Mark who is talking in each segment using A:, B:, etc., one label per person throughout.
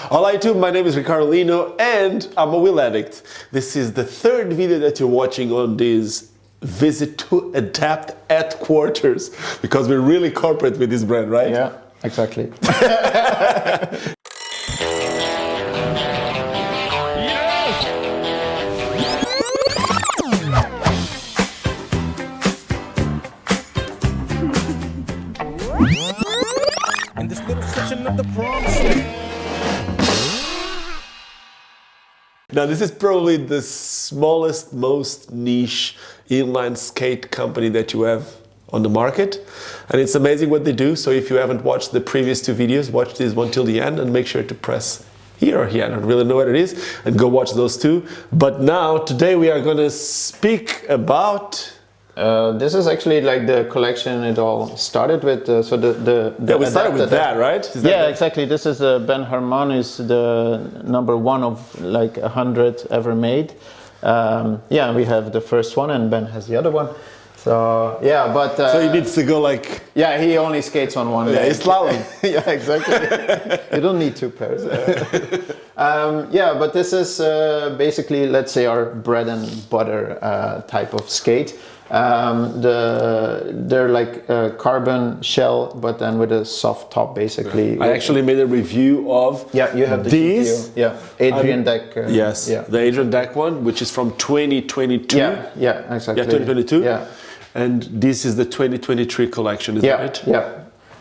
A: Hola YouTube, my name is Ricardo Lino and I'm a wheel addict. This is the third video that you're watching on this visit to Adapt headquarters because we're really corporate with this brand, right?
B: Yeah, exactly.
C: In this little section of the Fromm.
A: Now this is probably the smallest, most niche inline skate company that you have on the market, and it's amazing what they do. So if you haven't watched the previous two videos, watch this one till the end and make sure to press here or here, I don't really know what it is, and go watch those two. But now today we are going to speak about
B: This is actually like the collection it all started with. So the
A: yeah, we started with that, right?
B: Yeah, exactly. This is Ben Harmoni's the #1 of like 100 ever made. Yeah, we have the first one, and Ben has the other one. So yeah, but
A: so he needs to go like,
B: yeah, he only skates on one.
A: yeah, he's slalom.
B: Yeah, exactly. You don't need two pairs. Yeah, but this is basically, let's say, our bread and butter type of skate. They're like a carbon shell, but then with a soft top, basically.
A: I actually made a review of
B: you have the
A: these.
B: GTO. Yeah, Adrian Deck.
A: Yes,
B: yeah.
A: the Adrian Deck one, which is from 2022.
B: Yeah, exactly.
A: Yeah, 2022.
B: Yeah.
A: And this is the 2023 we is that it?
B: Yeah.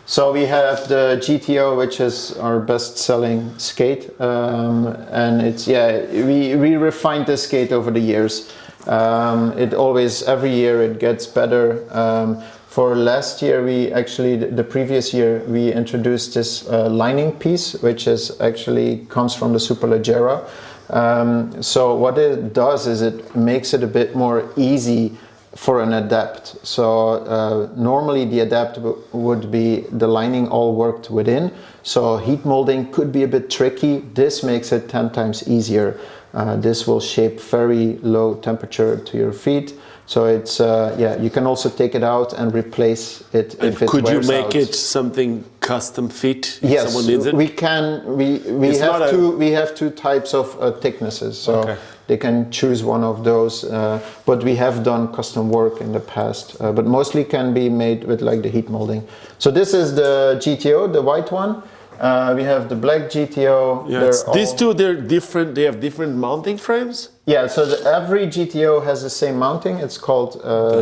B: So we have the GTO, which is our best-selling skate, and it's we refined this skate over the years. It always, every year it gets better. For last year, the previous year, we introduced this lining piece, which is actually comes from the Superleggera. So what it does is it makes it a bit more easy for an adapt. So normally the adapt would be the lining all worked within. So heat molding could be a bit tricky. This makes it 10 times easier. This will shape very low temperature to your feet. So it's you can also take it out and replace it if it
A: could you
B: wears
A: make
B: out.
A: it something custom fit if
B: Yes,
A: someone needs it?
B: we can. We have two types of thicknesses, so
A: Okay.
B: they can choose one of those. But we have done custom work in the past, but mostly can be made with like the heat molding. So this is the GTO, the white one. We have the black GTO.
A: Yeah, these two, they're different. They have different mounting frames.
B: Yeah, so every GTO has the same mounting. It's called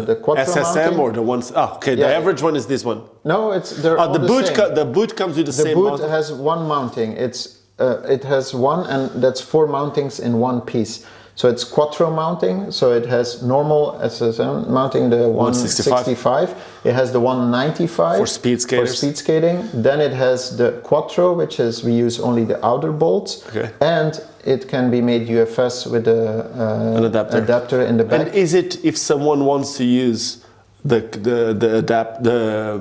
B: the Quattro
A: SSM
B: mounting.
A: or the ones. Oh, okay.
B: Yeah.
A: The average one is this one.
B: No, they're all
A: The boot.
B: same.
A: The boot comes with the same
B: boot
A: mounting.
B: has one mounting. It has one, and that's 4 mountings in one piece. So it's Quattro mounting. So it has normal SSM mounting, the 165. It has the 195
A: for speed skaters.
B: For speed skating. Then it has the Quattro, which is we use only the outer bolts.
A: Okay.
B: And it can be made UFS with an adapter in the back.
A: And is it, if someone wants to use the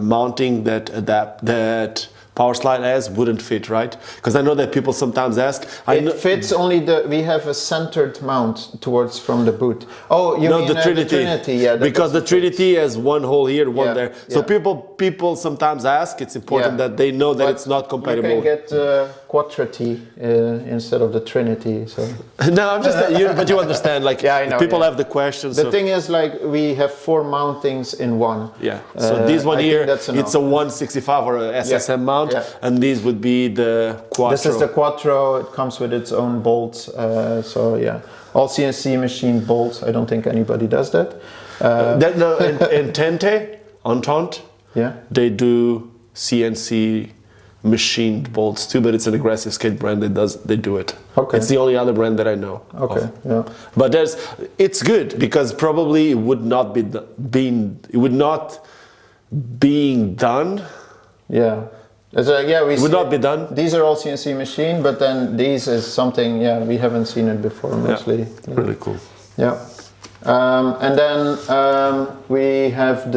A: mounting that Power Slide has, wouldn't fit, right? Because I know that people sometimes ask.
B: It fits only we have a centered mount towards from the boot. Oh, you mean
A: the Trinity?
B: Yeah,
A: because the Trinity has one hole here, one there. So
B: yeah.
A: people sometimes ask. It's important that they know that it's not compatible.
B: You can get Quattrity instead of the Trinity. So.
A: No, I'm just. But you understand, like
B: I know,
A: people have the questions.
B: The thing is, like we have 4 mountings in one.
A: Yeah. So this one here, it's a 165 or a SSM mount.
B: Yeah.
A: And these would be the Quattro.
B: This is the Quattro. It comes with its own bolts. So yeah, all CNC machine bolts. I don't think anybody does that.
A: In Tente, Entente, they do CNC machined bolts too, but it's an aggressive skate brand they do it.
B: Okay.
A: It's the only other brand that I know.
B: Okay.
A: Of.
B: Yeah.
A: But it's good because probably it would not being done.
B: Yeah. We
A: would not be done.
B: These are all CNC machine, but then these is something, we haven't seen it before mostly.
A: Yeah. Really cool.
B: Yeah. And then we have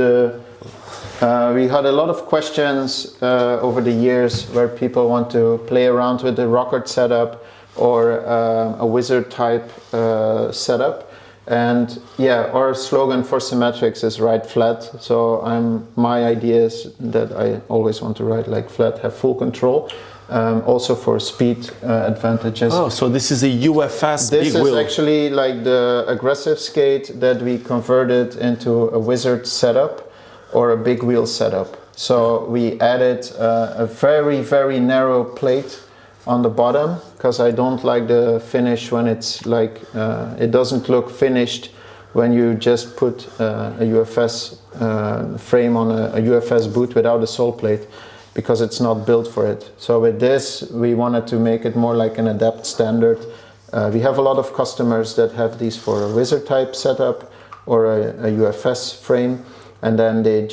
B: we had a lot of questions over the years where people want to play around with the rocker setup or a wizard type setup. And our slogan for Symmetrics is ride flat. So my idea is that I always want to ride like flat, have full control. also for speed advantages.
A: Oh, so this is a UFS
B: This
A: big
B: is
A: wheel.
B: actually like the aggressive skate that we converted into a wizard setup or a big wheel setup. So we added a very, very narrow plate on the bottom, because I don't like the finish when it's like, it doesn't look finished when you just put a UFS frame on a UFS boot without a sole plate, because it's not built for it. So with this, we wanted to make it more like an adapt standard. We have a lot of customers that have these for a wizard type setup or a UFS frame, and then they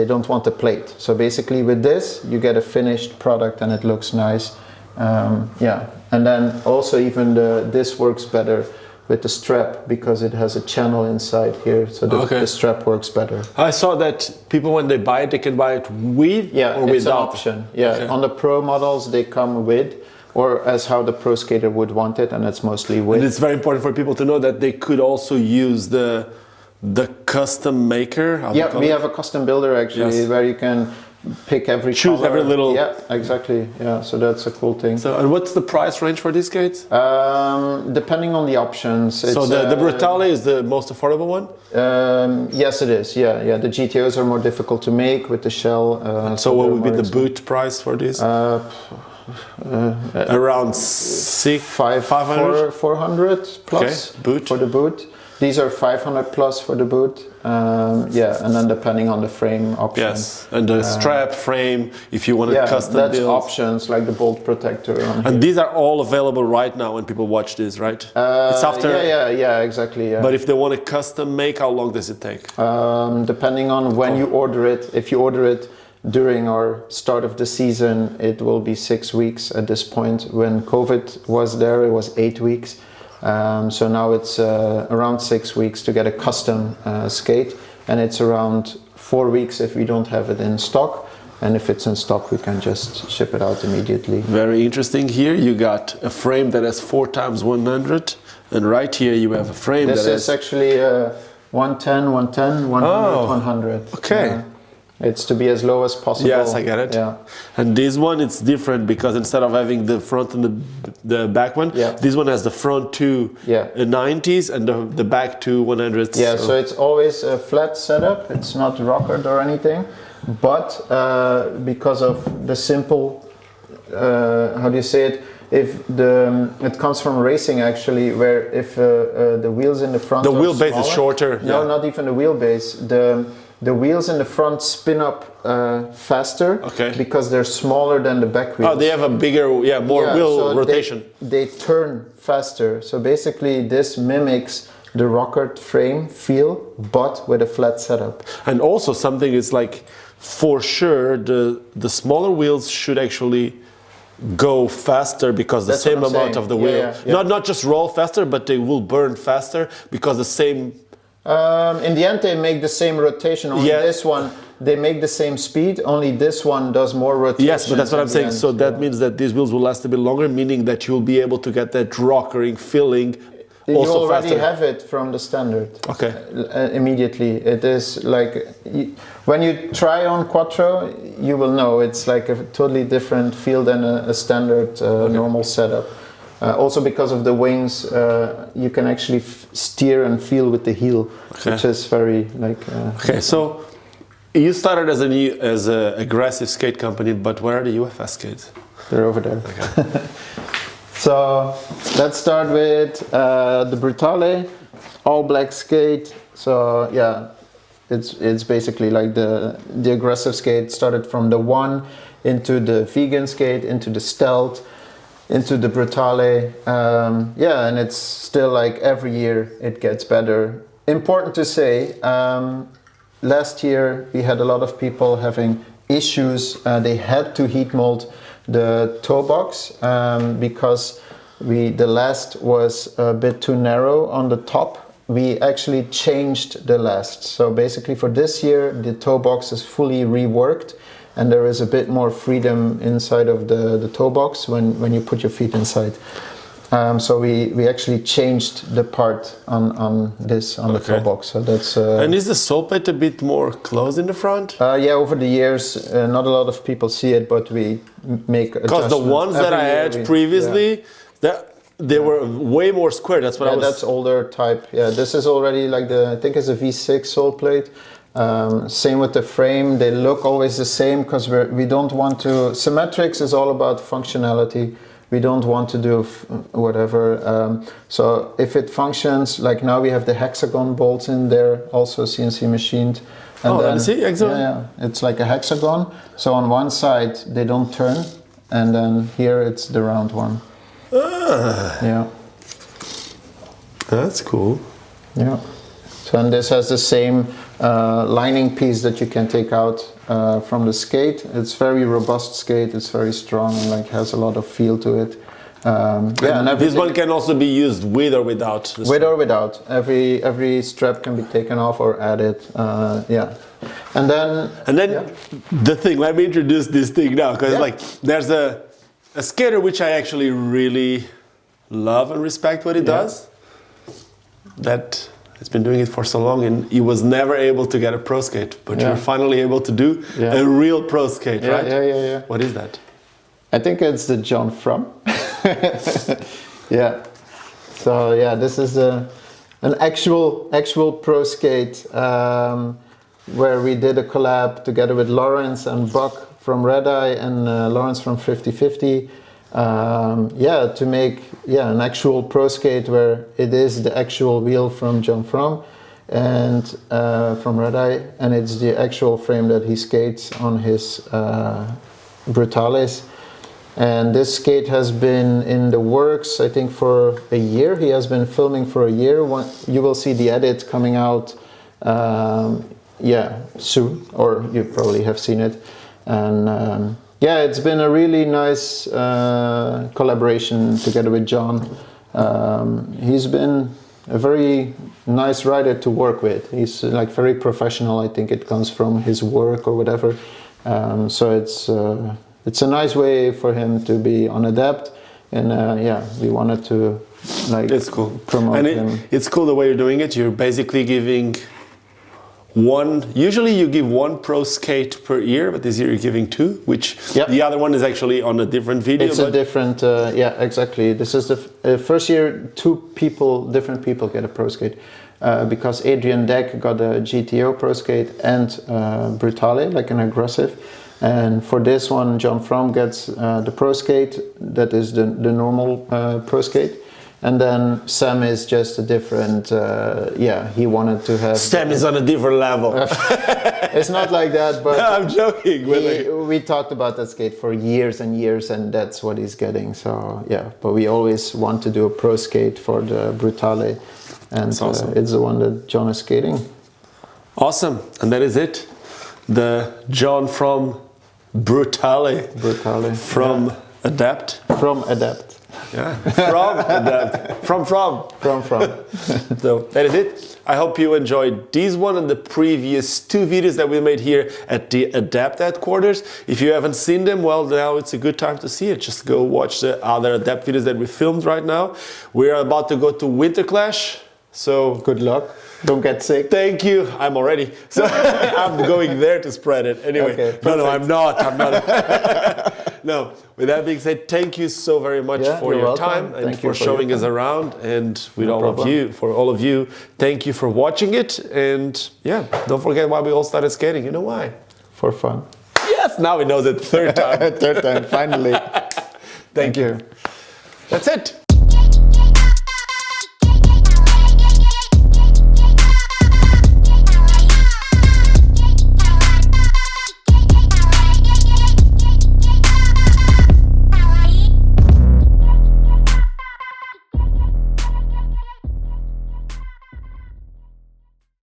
B: don't want the plate. So basically with this, you get a finished product and it looks nice. Yeah, and then also even this works better with the strap, because it has a channel inside here, so the strap works better.
A: I saw that people, when they buy it, they can buy it with or
B: it's
A: without.
B: an option. Yeah,
A: Okay.
B: on the pro models they come with, or as how the pro skater would want it, and it's mostly with.
A: And it's very important for people to know that they could also use the custom maker.
B: Yeah, we have a custom builder actually,
A: Yes.
B: where you can pick every
A: choose
B: color.
A: every little.
B: Yeah, exactly. Yeah, so that's a cool thing.
A: So, and what's the price range for these skates?
B: Depending on the options.
A: So the brutale is the most affordable one.
B: Yes, it is. Yeah. The GTOs are more difficult to make with the shell.
A: So what
B: they're
A: would be
B: more
A: the boot price for this? Around 500.
B: 400 plus
A: Okay, boot.
B: for the boot. These are 500 plus for the boot. Yeah, and then depending on the frame option.
A: Yes, and the strap frame, if you want to custom
B: that's
A: build.
B: options like the bolt protector.
A: And these are all available right now when people watch this, right? It's after.
B: Yeah, exactly. Yeah.
A: But if they want to custom make, how long does it take?
B: Depending on when you order it, if you order it during our start of the season, it will be 6 weeks at this point. When COVID was there, it was 8 weeks. So now it's around 6 weeks to get a custom skate, and it's around 4 weeks if we don't have it in stock. And if it's in stock, we can just ship it out immediately.
A: Very interesting. Here you got a frame that has 4x100, and right here you have a frame
B: This
A: that
B: is
A: has.
B: actually 110, 110, 100, 100.
A: Okay.
B: It's to be as low as possible.
A: Yes, I get it.
B: Yeah.
A: And this one, it's different because instead of having the front and the back one, this one has the front two 90s and the back two 100s.
B: Yeah, so it's always a flat setup. It's not rockered or anything. But because of the simple, how do you say it? If it comes from racing actually, where if the wheels in the front,
A: the
B: are
A: wheelbase is
B: smaller-
A: shorter.
B: No, not even the wheelbase. The wheels in the front spin up faster because they're smaller than the back wheels.
A: Oh, they have a bigger, more wheel rotation.
B: They turn faster. So basically, this mimics the rockered frame feel, but with a flat setup.
A: And also something is like, for sure, the smaller wheels should actually go faster because the same amount of the wheel. Not just roll faster, but they will burn faster because the same.
B: In the end, they make the same rotation. Only this one, they make the same speed. Only this one does more rotation.
A: Yes, but that's what I'm saying. So that means that these wheels will last a bit longer, meaning that you'll be able to get that rockering feeling.
B: You
A: also
B: already
A: faster.
B: have it from the standard.
A: Okay.
B: Immediately, it is like when you try on Quattro, you will know it's like a totally different feel than a standard normal setup. Also because of the wings, you can actually steer and feel with the heel, which is very like.
A: Okay, so you started as an aggressive skate company, but where are the UFS skates?
B: They're over there. Okay. So let's start with the Brutale, all black skate. So yeah, it's basically like the aggressive skate. Started from the one into the vegan skate, into the stealth, into the Brutale. Yeah, and it's still like every year it gets better. Important to say, last year we had a lot of people having issues. They had to heat mold the toe box because the last was a bit too narrow on the top. We actually changed the last. So basically for this year the toe box is fully reworked, and there is a bit more freedom inside of the toe box when you put your feet inside. So we actually changed the part on the toe box. So that's.
A: And is the sole plate a bit more closed in the front?
B: Yeah, over the years, not a lot of people see it, but we make adjustments.
A: Because the ones that I had previously, they were way more square. That's what I was.
B: That's older type. Yeah, this is already like I think it's a V6 sole plate. Same with the frame. They look always the same because we don't want to. Symmetrics is all about functionality. We don't want to do whatever. So if it functions, like now we have the hexagon bolts in there, also CNC machined. And
A: let me see, hexagon.
B: Yeah, it's like a hexagon. So on one side they don't turn, and then here it's the round one. Yeah.
A: That's cool.
B: Yeah. So and this has the same lining piece that you can take out from the skate. It's very robust skate. It's very strong and like has a lot of feel to it. And
A: this one can also be used with or without.
B: With or without. Every strap can be taken off or added. Yeah. And then
A: the thing. Let me introduce this thing now because like there's a skater which I actually really love and respect what he does. That. He's been doing it for so long and he was never able to get a pro skate, but you're finally able to do a real pro skate, right?
B: Yeah.
A: What is that?
B: I think it's the John Fromm. Yeah. So yeah, this is an actual pro skate where we did a collab together with Lawrence and Buck from Red Eye and Lawrence from 50/50. To make an actual pro skate where it is the actual wheel from John Fromm and from Red Eye, and it's the actual frame that he skates on his brutales. And this skate has been in the works, I think, for a year. He has been filming for a year. You will see the edit coming out soon, or you probably have seen it. And it's been a really nice collaboration together with John. He's been a very nice rider to work with. He's like very professional. I think it comes from his work or whatever. So it's a nice way for him to be on Adapt. And we wanted to
A: it's cool.
B: Promote him.
A: It's cool the way you're doing it. You're basically giving usually you give one pro skate per year, but this year you're giving two, which the other one is actually on a different video.
B: It's a different, exactly. This is the first year different people get a pro skate because Adrian Deck got a GTO pro skate and Brutale, like an aggressive. And for this one, John Fromm gets the pro skate, that is the normal pro skate. And then Sam is just a different, he wanted to have...
A: Sam is on a different level.
B: It's not like that, but...
A: No, I'm joking.
B: We talked about that skate for years and years, and that's what he's getting. So, but we always want to do a pro skate for the Brutale. And awesome. It's the one that John is skating.
A: Awesome. And that is it. The John Fromm Brutale. From Adapt.
B: From Adapt.
A: Yeah, from. So that is it. I hope you enjoyed this one and the previous two videos that we made here at the Adapt headquarters. If you haven't seen them, well, now it's a good time to see it. Just go watch the other Adapt videos that we filmed right now. We're about to go to Winter Clash, so
B: good luck. Don't get sick.
A: Thank you. I'm already. So I'm going there to spread it. Anyway,
B: okay,
A: no, I'm not. No, with that being said, thank you so very much for your time and for showing us around. And with all of you, thank you for watching it. And don't forget why we all started skating. You know why?
B: For fun.
A: Yes, now he knows it. Third time.
B: Third time, finally.
A: Thank you. That's it.